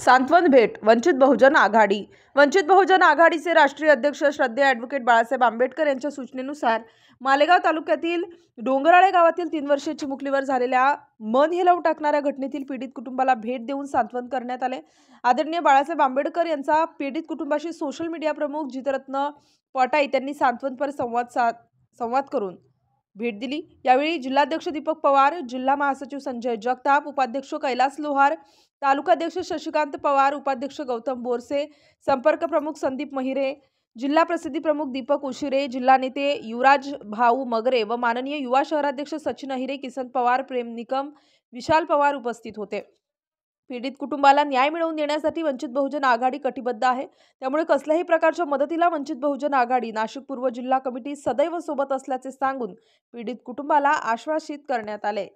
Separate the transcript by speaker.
Speaker 1: सांत्वन भेट वंचित बहुजन आघाडी। वंचित बहुजन आघाडीचे राष्ट्रीय अध्यक्ष श्रद्धेय ॲडव्होकेट बाळासाहेब आंबेडकर यांच्या सूचनेनुसार मालेगाव तालुक्यातील डोंगराळे गावातील 3 वर्षीय चिमुकलीवर झालेल्या मन हेलावून टाकणाऱ्या घटनेतील पीडित कुटुंबाला भेट देऊन सांत्वन करण्यात आले। आदरणीय बाळासाहेब आंबेडकर यांचा पीडित कुटुंबाशी सोशल मीडिया प्रमुख जितरत्न पटाई त्यांनी सांत्वनपर संवाद करून भेट दिली। यावेळी जिल्हाध्यक्ष दीपक पवार, जिल्हा महासचिव संजय जगताप, उपाध्यक्ष कैलास लोहार, तालुकाध्यक्ष शशिकांत पवार, उपाध्यक्ष गौतम बोरसे, संपर्क प्रमुख संदीप महिरे, जिल्हा प्रसिद्धी प्रमुख दीपक उशिरे, जिल्हा नेते युवराज भाऊ मगरे व माननीय युवा शहराध्यक्ष सचिन अहिरे, किसन पवार, प्रेम निकम, विशाल पवार उपस्थित होते। पीडित कुटुंबाला न्याय मिळवून देण्यासाठी वंचित बहुजन आघाडी कटिबद्ध आहे। त्यामुळे कसल्याही प्रकारच्या मदतीला वंचित बहुजन आघाडी नाशिक पूर्व जिल्हा कमिटी सदैव सोबत असल्याचे सांगून पीडित कुटुंबाला आश्वासित करण्यात आले।